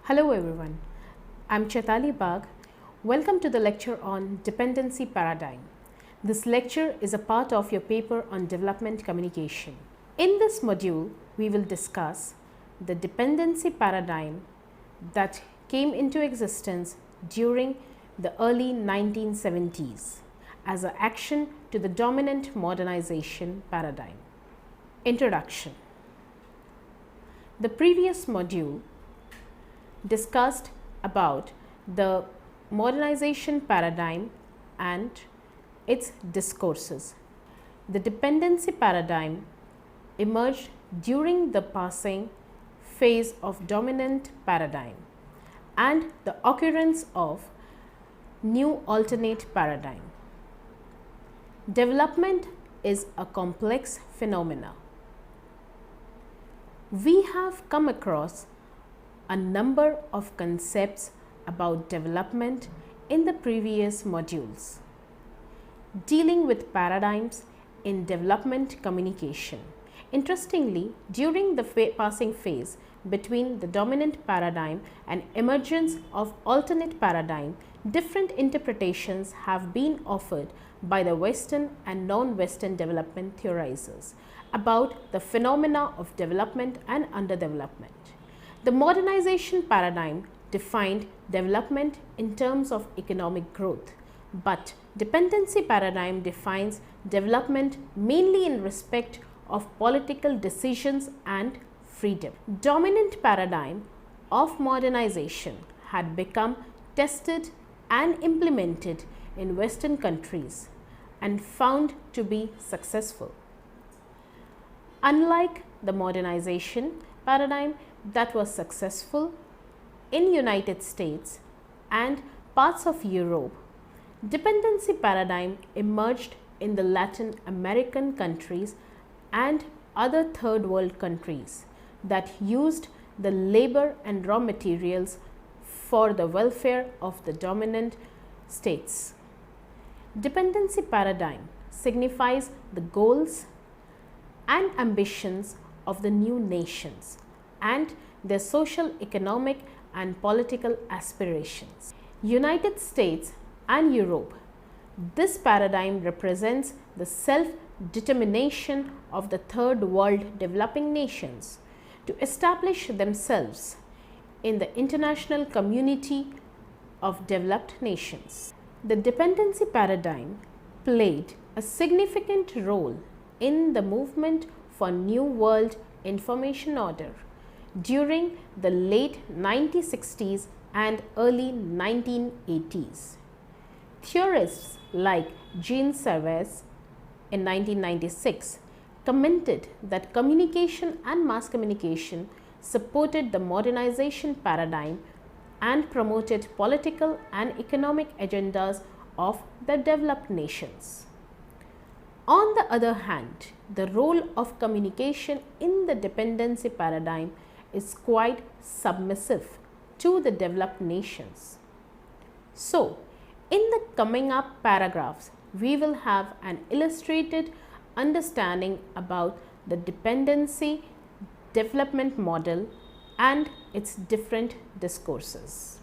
Hello everyone, I'm Chaitali Bagh. Welcome to the lecture on Dependency Paradigm. This lecture is a part of your paper on development communication. In this module, we will discuss the dependency paradigm that came into existence during the early 1970s as an action to the dominant modernization paradigm. Introduction. The previous module discussed about the modernization paradigm and its discourses. The dependency paradigm emerged during the passing phase of dominant paradigm and the occurrence of new alternate paradigm. Development is a complex phenomena. We have come across a number of concepts about development in the previous modules, dealing with paradigms in development communication. Interestingly, during the passing phase between the dominant paradigm and emergence of alternate paradigm, different interpretations have been offered by the Western and non-Western development theorizers about the phenomena of development and underdevelopment. The modernization paradigm defined development in terms of economic growth, but dependency paradigm defines development mainly in respect of political decisions and freedom. Dominant paradigm of modernization had become tested and implemented in Western countries and found to be successful. Unlike the modernization paradigm that was successful in United States and parts of Europe, dependency paradigm emerged in the Latin American countries and other third world countries that used the labor and raw materials for the welfare of the dominant states. Dependency paradigm signifies the goals and ambitions of the new nations and their social, economic and political aspirations. United States and Europe, this paradigm represents the self-determination of the third world developing nations to establish themselves in the international community of developed nations. The dependency paradigm played a significant role in the movement for New World Information Order during the late 1960s and early 1980s. Theorists like Jean Serres in 1996 commented that communication and mass communication supported the modernization paradigm and promoted political and economic agendas of the developed nations. On the other hand, the role of communication in the dependency paradigm is quite submissive to the developed nations. So, in the coming up paragraphs, we will have an illustrated understanding about the dependency development model and its different discourses.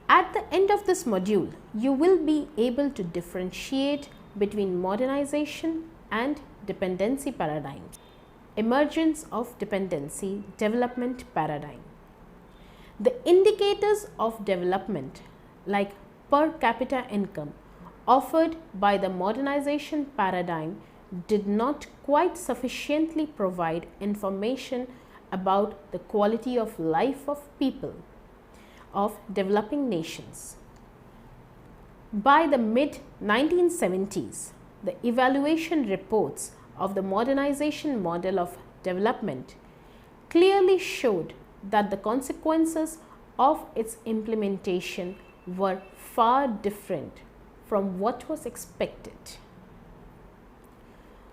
At the end of this module, you will be able to differentiate between modernization and dependency paradigms. Emergence of dependency development paradigm. The indicators of development like per capita income offered by the modernization paradigm did not quite sufficiently provide information about the quality of life of people of developing nations. By the mid-1970s, the evaluation reports of the modernization model of development clearly showed that the consequences of its implementation were far different from what was expected.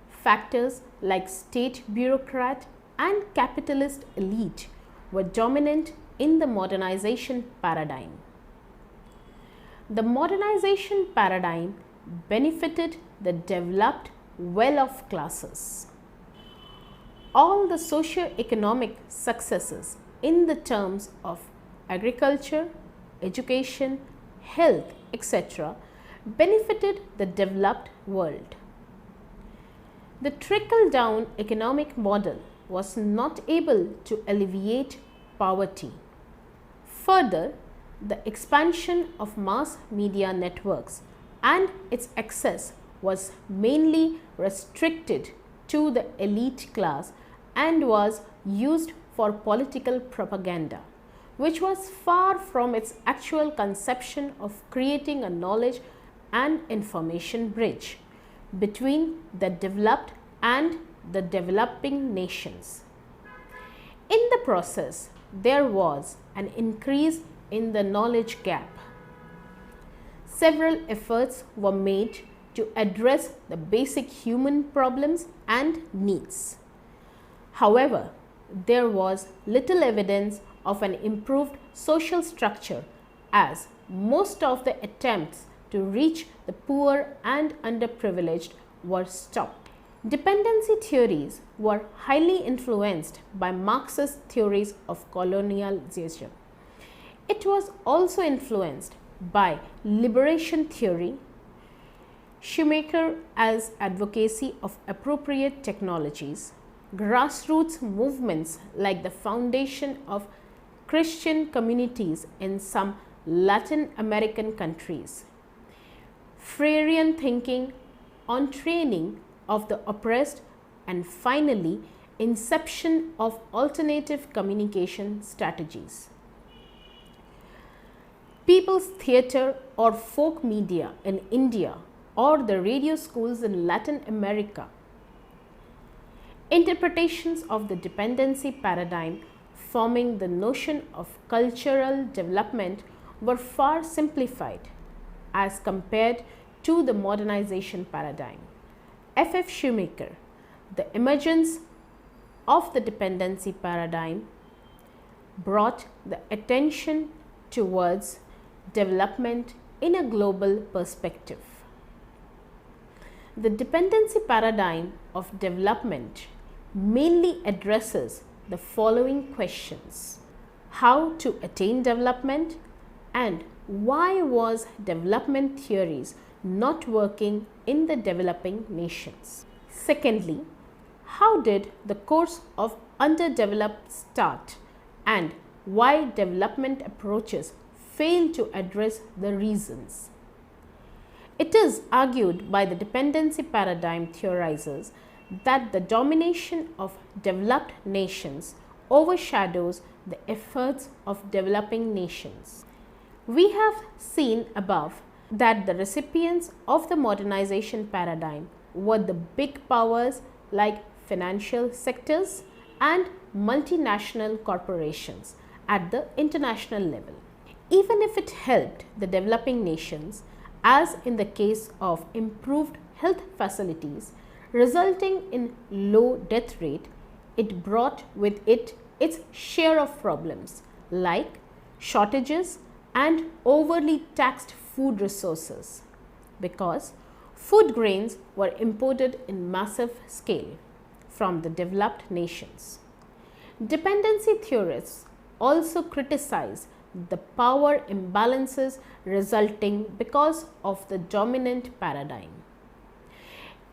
Factors like state bureaucrat and capitalist elite were dominant in the modernization paradigm. The modernization paradigm benefited the developed well-off classes. all the socio-economic successes in the terms of agriculture, education, health, etc., benefited the developed world. The trickle-down economic model was not able to alleviate poverty. Further, the expansion of mass media networks and its access was mainly restricted to the elite class and was used for political propaganda, which was far from its actual conception of creating a knowledge and information bridge between the developed and the developing nations. In the process, there was an increase in the knowledge gap. Several efforts were made to address the basic human problems and needs. However, there was little evidence of an improved social structure, as most of the attempts to reach the poor and underprivileged were stopped. Dependency theories were highly influenced by Marxist theories of colonialism. It was also influenced by liberation theory, Schumacher's advocacy of appropriate technologies, grassroots movements like the foundation of Christian communities in some Latin American countries, Freirean thinking on training of the oppressed, and finally, inception of alternative communication strategies. People's theatre or folk media in India or the radio schools in Latin America. Interpretations of the dependency paradigm forming the notion of cultural development were far simplified as compared to the modernization paradigm. F. Schumacher, the emergence of the dependency paradigm brought the attention towards development in a global perspective. The dependency paradigm of development mainly addresses the following questions: how to attain development, and why was development theories not working in the developing nations? Secondly, how did the course of underdeveloped start, and why development approaches fail to address the reasons? It is argued by the dependency paradigm theorizers that the domination of developed nations overshadows the efforts of developing nations. We have seen above that the recipients of the modernization paradigm were the big powers like financial sectors and multinational corporations at the international level. Even if it helped the developing nations, as in the case of improved health facilities resulting in low death rate, it brought with it its share of problems like shortages and overly taxed food resources, because food grains were imported in massive scale from the developed nations. Dependency theorists also criticize the power imbalances resulting because of the dominant paradigm.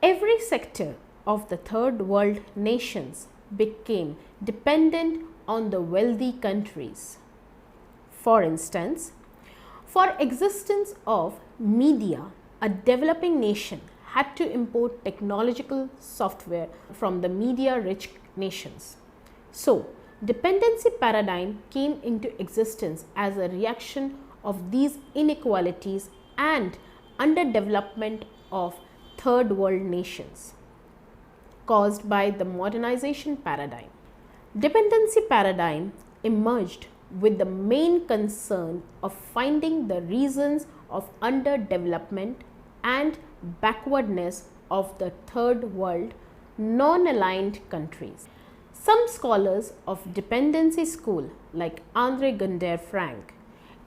Every sector of the third world nations became dependent on the wealthy countries. For instance, for existence of media, a developing nation had to import technological software from the media-rich nations. So, dependency paradigm came into existence as a reaction of these inequalities and underdevelopment of third world nations caused by the modernization paradigm. Dependency paradigm emerged with the main concern of finding the reasons of underdevelopment and backwardness of the third world non-aligned countries. Some scholars of dependency school like Andre Gunder Frank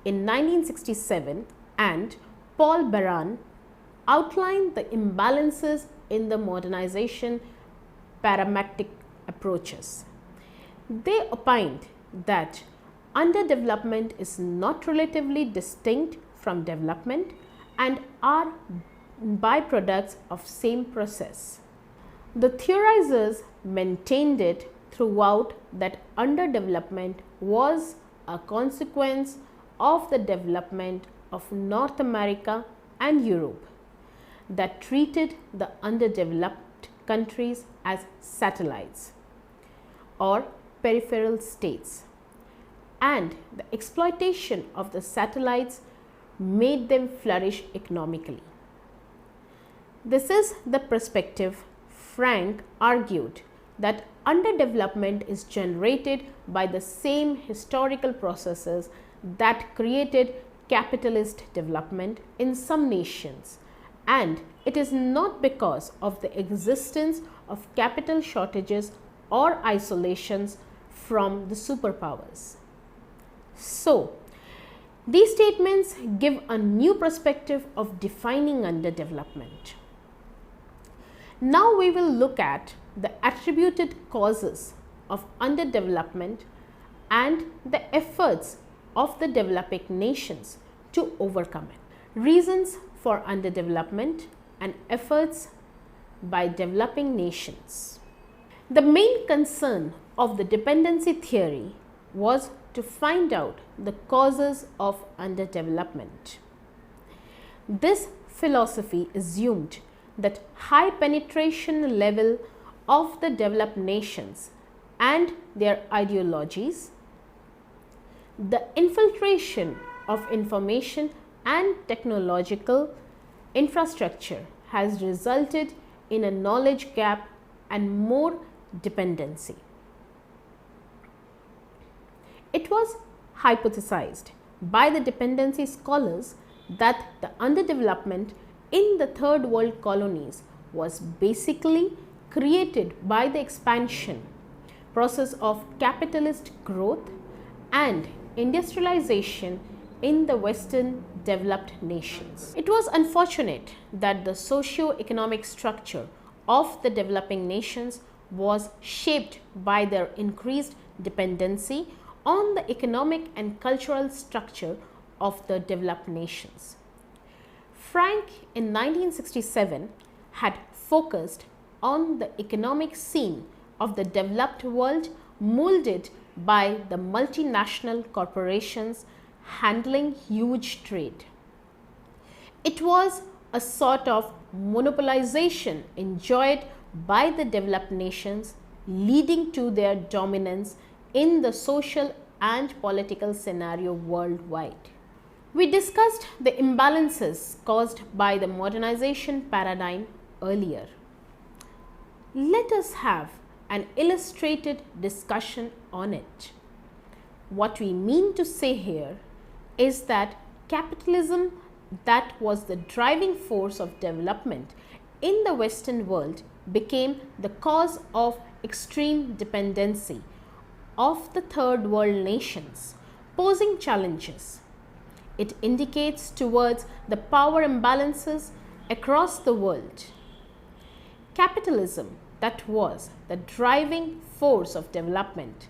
in 1967 and Paul Baran outlined the imbalances in the modernization paradigmatic approaches. They opined that underdevelopment is not relatively distinct from development and are byproducts of same process. The theorizers maintained it throughout that underdevelopment was a consequence of the development of North America and Europe that treated the underdeveloped countries as satellites or peripheral states, and the exploitation of the satellites made them flourish economically. This is the perspective Frank argued that underdevelopment is generated by the same historical processes that created capitalist development in some nations, and it is not because of the existence of capital shortages or isolations from the superpowers. So, these statements give a new perspective of defining underdevelopment. Now we will look at the attributed causes of underdevelopment and the efforts of the developing nations to overcome it. Reasons for underdevelopment and efforts by developing nations. The main concern of the dependency theory was to find out the causes of underdevelopment. This philosophy assumed that high penetration level of the developed nations and their ideologies, the infiltration of information and technological infrastructure has resulted in a knowledge gap and more dependency. It was hypothesized by the dependency scholars that the underdevelopment in the third world colonies was basically created by the expansion process of capitalist growth and industrialization in the Western developed nations. It was unfortunate that the socio-economic structure of the developing nations was shaped by their increased dependency on the economic and cultural structure of the developed nations. Frank in 1967 had focused on the economic scene of the developed world molded by the multinational corporations handling huge trade. It was a sort of monopolization enjoyed by the developed nations, leading to their dominance in the social and political scenario worldwide. We discussed the imbalances caused by the modernization paradigm earlier. Let us have an illustrated discussion on it. What we mean to say here is that capitalism, that was the driving force of development in the Western world, became the cause of extreme dependency of the third world nations, posing challenges. It indicates towards the power imbalances across the world. Capitalism, that was the driving force of development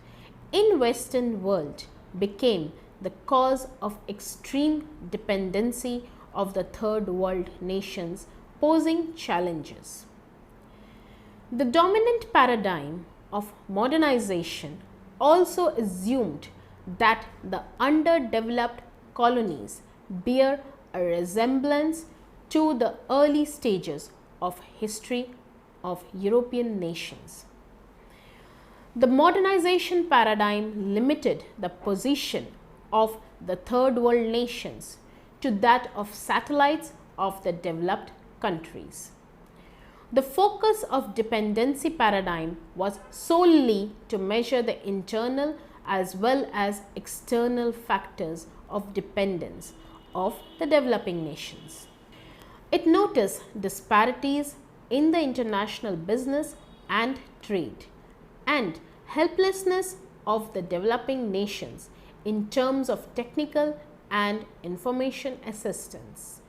in Western world, became the cause of extreme dependency of the third world nations, posing challenges. The dominant paradigm of modernization also assumed that the underdeveloped colonies bear a resemblance to the early stages of history of European nations. The modernization paradigm limited the position of the third world nations to that of satellites of the developed countries. The focus of dependency paradigm was solely to measure the internal as well as external factors of dependence of the developing nations. It noticed disparities in the international business and trade and helplessness of the developing nations in terms of technical and information assistance.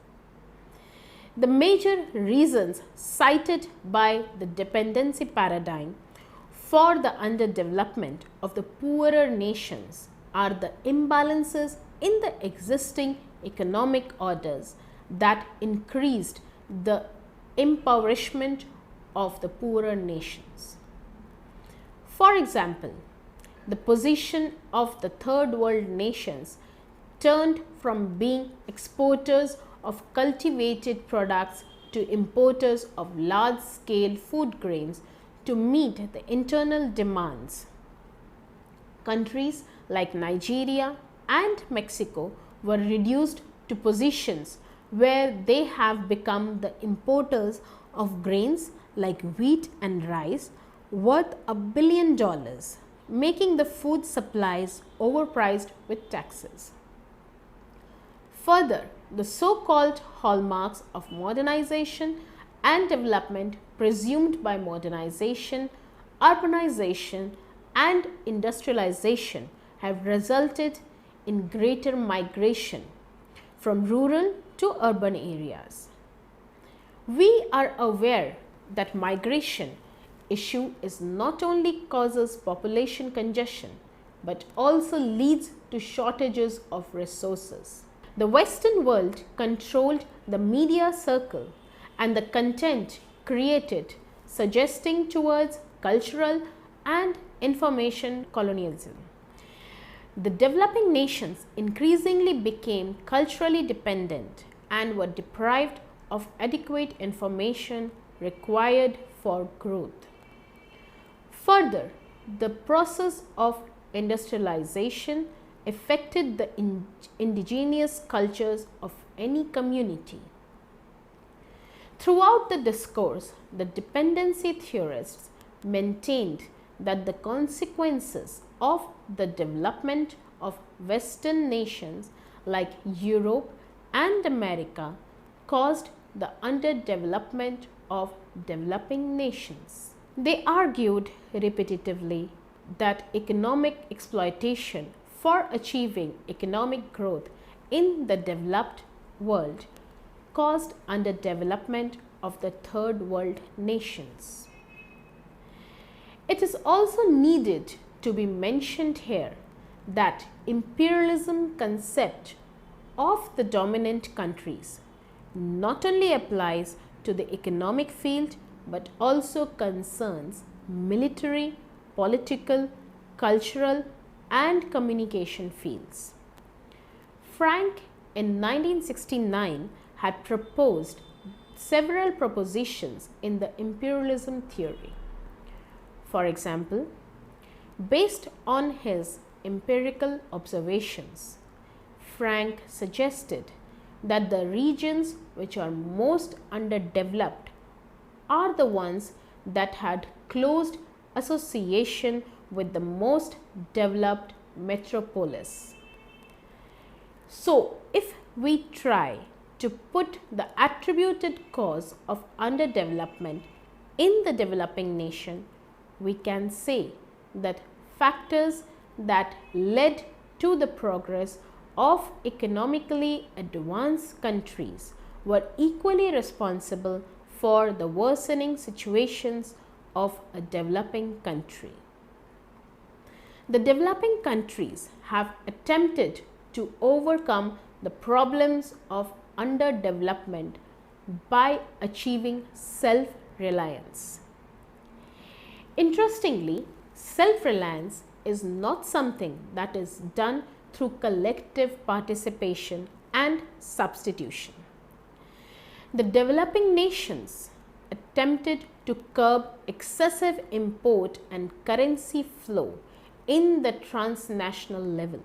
The major reasons cited by the dependency paradigm for the underdevelopment of the poorer nations are the imbalances in the existing economic orders that increased the impoverishment of the poorer nations. For example, the position of the third world nations turned from being exporters of cultivated products to importers of large-scale food grains to meet the internal demands. Countries like Nigeria and Mexico were reduced to positions where they have become the importers of grains like wheat and rice worth $1 billion, making the food supplies overpriced with taxes. Further, the so-called hallmarks of modernization and development presumed by modernization, urbanization, and industrialization have resulted in greater migration from rural to urban areas. We are aware that migration issue is not only causes population congestion but also leads to shortages of resources. The Western world controlled the media circle and the content created, suggesting towards cultural and information colonialism. The developing nations increasingly became culturally dependent and were deprived of adequate information required for growth. Further, the process of industrialization affected the indigenous cultures of any community. Throughout the discourse, the dependency theorists maintained that the consequences of the development of Western nations like Europe and America caused the underdevelopment of developing nations. They argued repetitively that economic exploitation for achieving economic growth in the developed world caused underdevelopment of the third world nations. It is also needed to be mentioned here that imperialism concept of the dominant countries not only applies to the economic field but also concerns military, political, cultural, and communication fields. Frank in 1969 had proposed several propositions in the imperialism theory. For example, based on his empirical observations, Frank suggested that the regions which are most underdeveloped are the ones that had close association with the most developed metropolis. So, if we try to put the attributed cause of underdevelopment in the developing nation, we can say that factors that led to the progress of economically advanced countries were equally responsible for the worsening situations of a developing country. The developing countries have attempted to overcome the problems of underdevelopment by achieving self-reliance. Interestingly, self-reliance is not something that is done through collective participation and substitution. The developing nations attempted to curb excessive import and currency flow in the transnational level.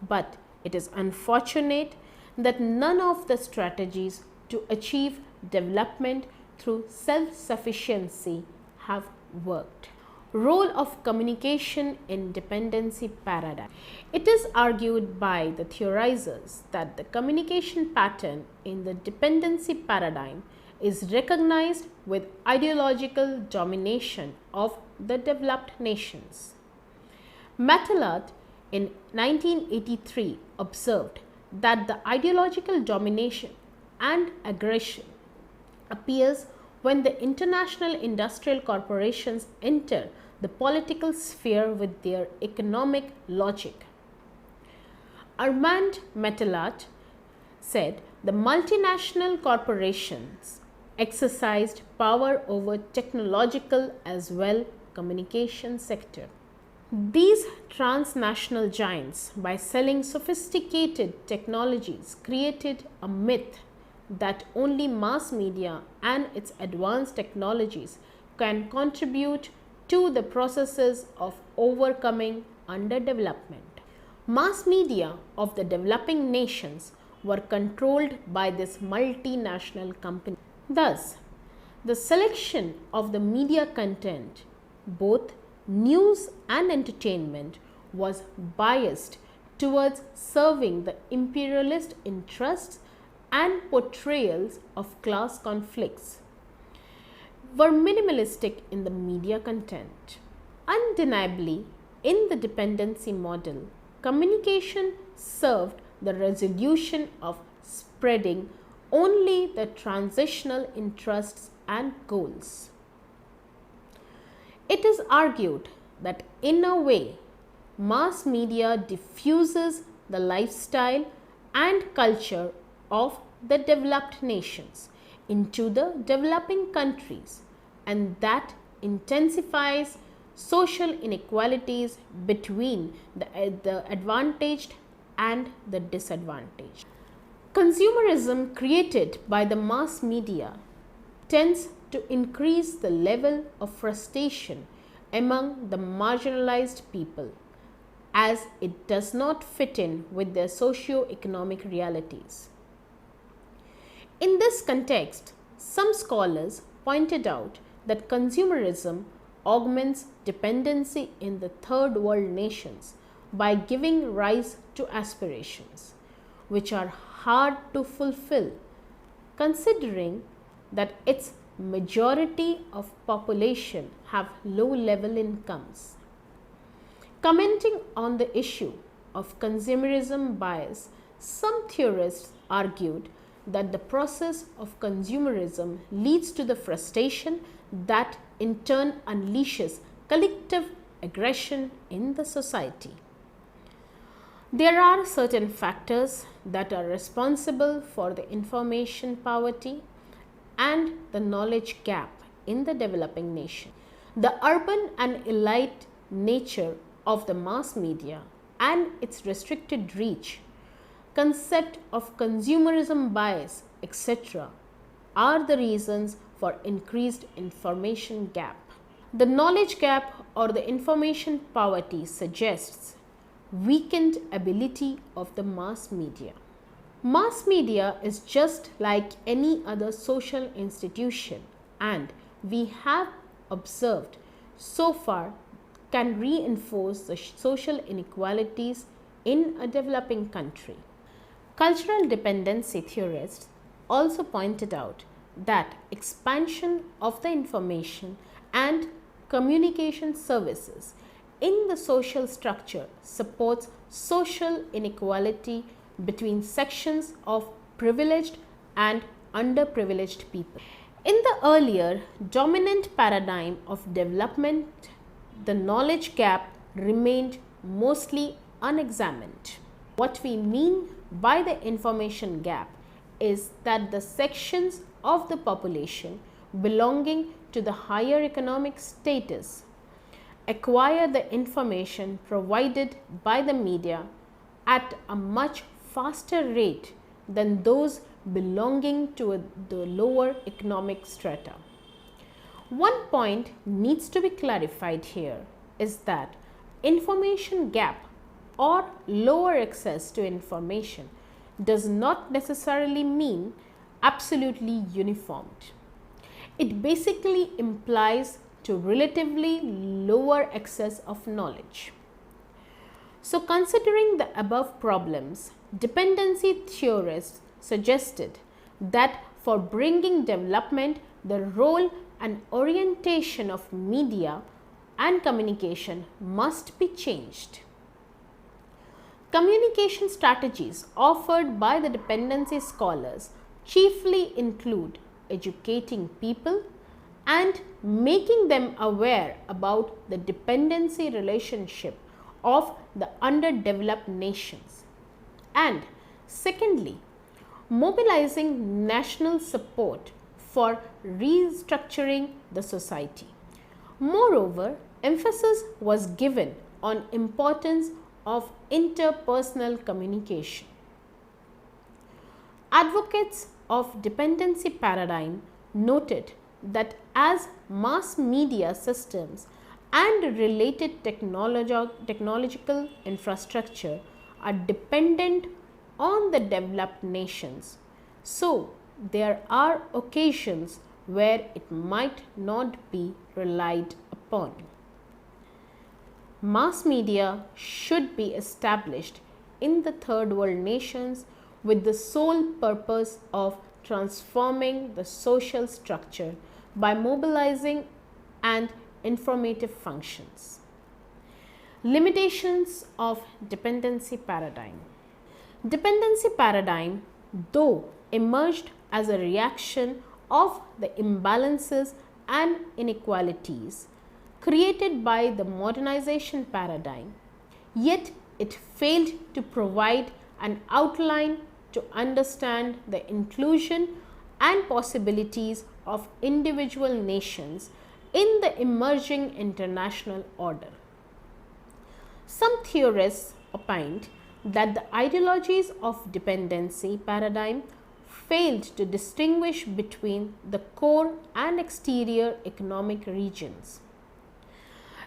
But it is unfortunate that none of the strategies to achieve development through self-sufficiency have worked. Role of communication in dependency paradigm. It is argued by the theorizers that the communication pattern in the dependency paradigm is recognized with ideological domination of the developed nations. Mattelart in 1983 observed that the ideological domination and aggression appears when the international industrial corporations enter the political sphere with their economic logic. Armand Metelat said the multinational corporations exercised power over technological as well communication sector. These transnational giants, by selling sophisticated technologies, created a myth that only mass media and its advanced technologies can contribute to the processes of overcoming underdevelopment. Mass media of the developing nations were controlled by this multinational company. Thus, the selection of the media content, both news and entertainment, was biased towards serving the imperialist interests and portrayals of class conflicts, were minimalistic in the media content. Undeniably, in the dependency model, communication served the resolution of spreading only the transitional interests and goals. It is argued that in a way, mass media diffuses the lifestyle and culture of the developed nations into the developing countries, and that intensifies social inequalities between the advantaged and the disadvantaged. Consumerism created by the mass media tends to increase the level of frustration among the marginalized people, as it does not fit in with their socio-economic realities. In this context, some scholars pointed out that consumerism augments dependency in the third world nations by giving rise to aspirations, which are hard to fulfill, considering that its majority of population have low level incomes. Commenting on the issue of consumerism bias, some theorists argued that the process of consumerism leads to the frustration that in turn unleashes collective aggression in the society. There are certain factors that are responsible for the information poverty and the knowledge gap in the developing nation. The urban and elite nature of the mass media and its restricted reach, concept of consumerism bias, etc., are the reasons for increased information gap. The knowledge gap or the information poverty suggests weakened ability of the mass media. Mass media is just like any other social institution, and we have observed so far can reinforce the social inequalities in a developing country. Cultural dependency theorists also pointed out that expansion of the information and communication services in the social structure supports social inequality between sections of privileged and underprivileged people. In the earlier dominant paradigm of development, the knowledge gap remained mostly unexamined. What we mean by the information gap is that the sections of the population belonging to the higher economic status acquire the information provided by the media at a much faster rate than those belonging to the lower economic strata. One point needs to be clarified here is that information gap or lower access to information does not necessarily mean absolutely uniformed. It basically implies to relatively lower access of knowledge. So, considering the above problems, dependency theorists suggested that for bringing development, the role and orientation of media and communication must be changed. Communication strategies offered by the dependency scholars chiefly include educating people and making them aware about the dependency relationship of the underdeveloped nations. And secondly, mobilizing national support for restructuring the society. Moreover, emphasis was given on importance of interpersonal communication. Advocates of dependency paradigm noted that as mass media systems and related technological infrastructure are dependent on the developed nations, so there are occasions where it might not be relied upon. Mass media should be established in the third world nations with the sole purpose of transforming the social structure by mobilizing and informative functions. Limitations of dependency paradigm. Dependency paradigm, though emerged as a reaction of the imbalances and inequalities created by the modernization paradigm, yet it failed to provide an outline to understand the inclusion and possibilities of individual nations in the emerging international order. Some theorists opined that the ideologies of dependency paradigm failed to distinguish between the core and exterior economic regions.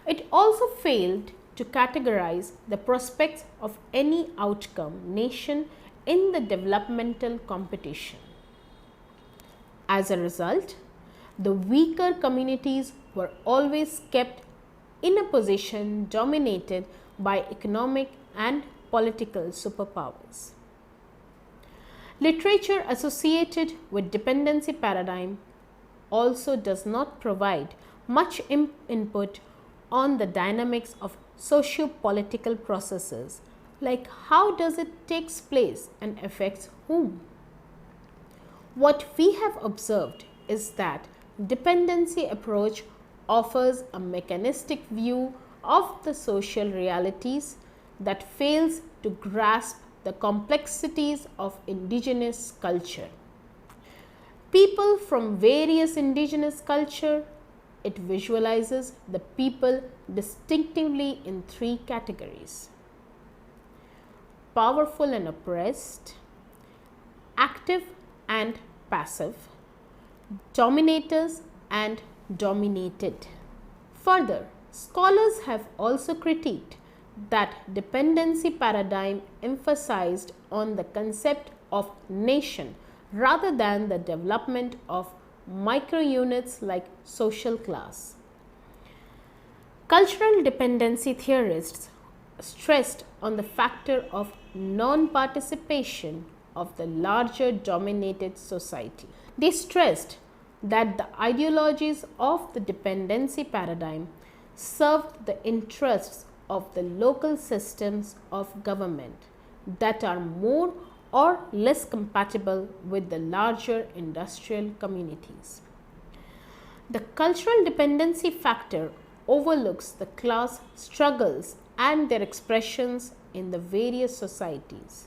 It also failed to categorize the prospects of any outcome nation in the developmental competition. As a result, the weaker communities were always kept in a position dominated by economic and political superpowers. Literature associated with dependency paradigm also does not provide much input on the dynamics of socio-political processes, like how does it takes place and affects whom. What we have observed is that dependency approach offers a mechanistic view of the social realities that fails to grasp the complexities of indigenous culture. People from various indigenous culture, it visualizes the people distinctively in three categories: powerful and oppressed, active and passive, dominators and dominated. Further, scholars have also critiqued that dependency paradigm emphasized on the concept of nation rather than the development of micro units like social class. Cultural dependency theorists stressed on the factor of non-participation of the larger dominated society. They stressed that the ideologies of the dependency paradigm served the interests of the local systems of government that are more or less compatible with the larger industrial communities. The cultural dependency factor overlooks the class struggles and their expressions in the various societies.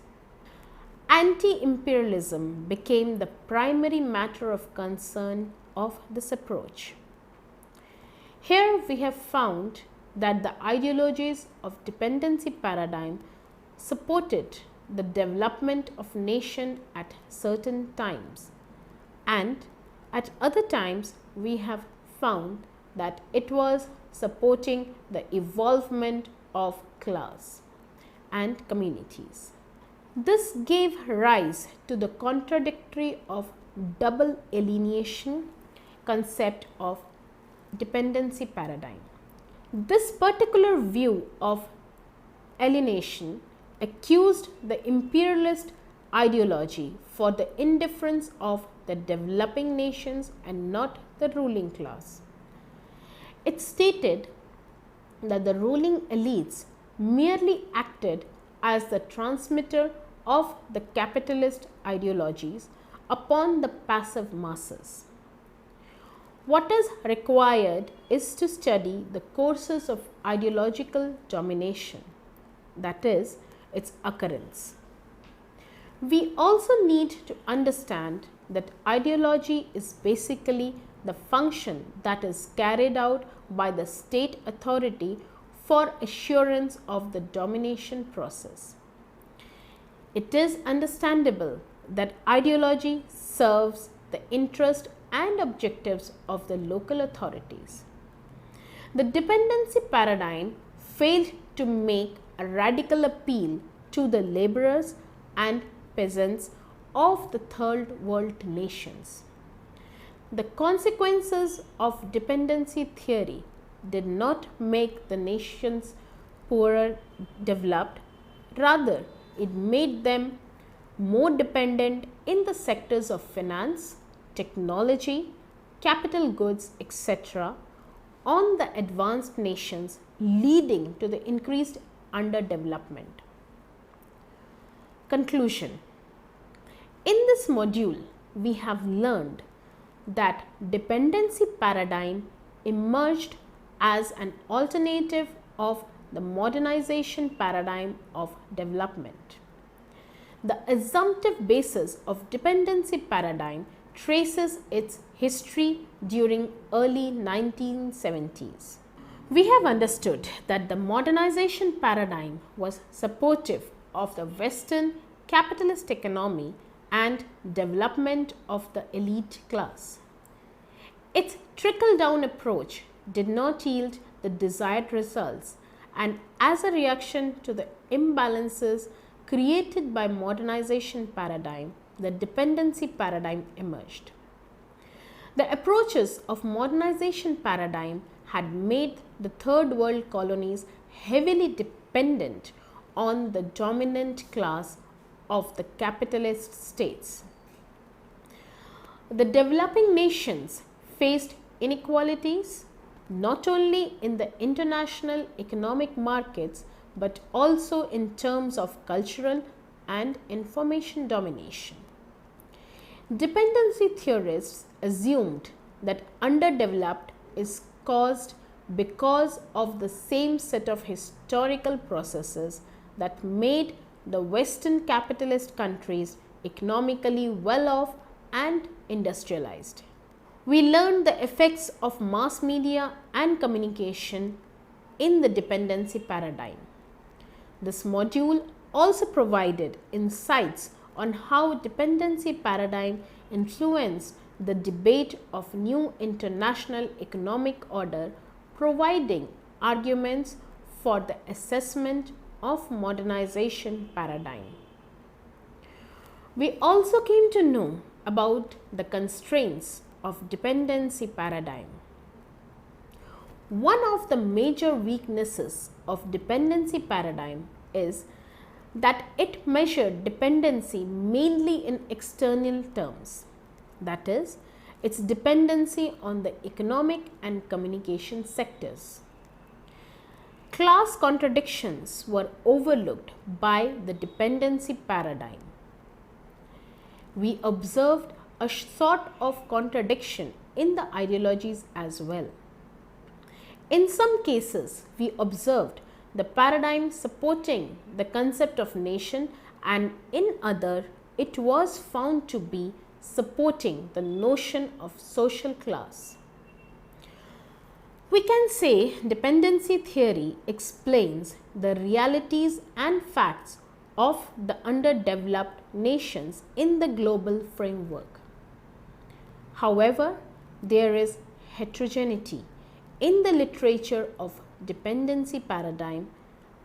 Anti-imperialism became the primary matter of concern of this approach. Here we have found that the ideologies of dependency paradigm supported the development of nation at certain times, and at other times we have found that it was supporting the evolvement of class and communities. This gave rise to the contradictory of double alienation concept of dependency paradigm. This particular view of alienation accused the imperialist ideology for the indifference of the developing nations and not the ruling class. It stated that the ruling elites merely acted as the transmitter of the capitalist ideologies upon the passive masses. What is required is to study the courses of ideological domination, that is, its occurrence. We also need to understand that ideology is basically the function that is carried out by the state authority for assurance of the domination process. It is understandable that ideology serves the interest and objectives of the local authorities. The dependency paradigm failed to make a radical appeal to the laborers and peasants of the third world nations. The consequences of dependency theory did not make the nations poorer developed, rather it made them more dependent in the sectors of finance, technology, capital goods, etc., on the advanced nations, leading to the increased underdevelopment. Conclusion. In this module, we have learned that dependency paradigm emerged as an alternative of the modernization paradigm of development. The assumptive basis of dependency paradigm traces its history during early 1970s. We have understood that the modernization paradigm was supportive of the Western capitalist economy and development of the elite class. Its trickle-down approach did not yield the desired results, and as a reaction to the imbalances created by modernization paradigm, the dependency paradigm emerged. The approaches of modernization paradigm had made the third world colonies heavily dependent on the dominant class of the capitalist states. The developing nations faced inequalities not only in the international economic markets but also in terms of cultural and information domination. Dependency theorists assumed that underdeveloped is caused because of the same set of historical processes that made the Western capitalist countries economically well off and industrialized. We learned the effects of mass media and communication in the dependency paradigm. This module also provided insights on how dependency paradigm influenced the debate of new international economic order, providing arguments for the assessment of modernization paradigm. We also came to know about the constraints of dependency paradigm. One of the major weaknesses of dependency paradigm is that it measured dependency mainly in external terms, that is, its dependency on the economic and communication sectors. Class contradictions were overlooked by the dependency paradigm. We observed a sort of contradiction in the ideologies as well. In some cases, we observed the paradigm supporting the concept of nation, and in other, it was found to be supporting the notion of social class. We can say dependency theory explains the realities and facts of the underdeveloped nations in the global framework. However, there is heterogeneity in the literature of dependency paradigm,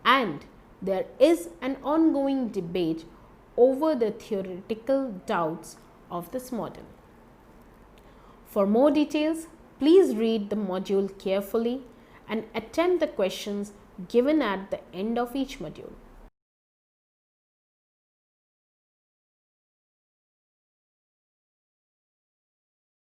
and there is an ongoing debate over the theoretical doubts of this model. For more details, please read the module carefully and attempt the questions given at the end of each module.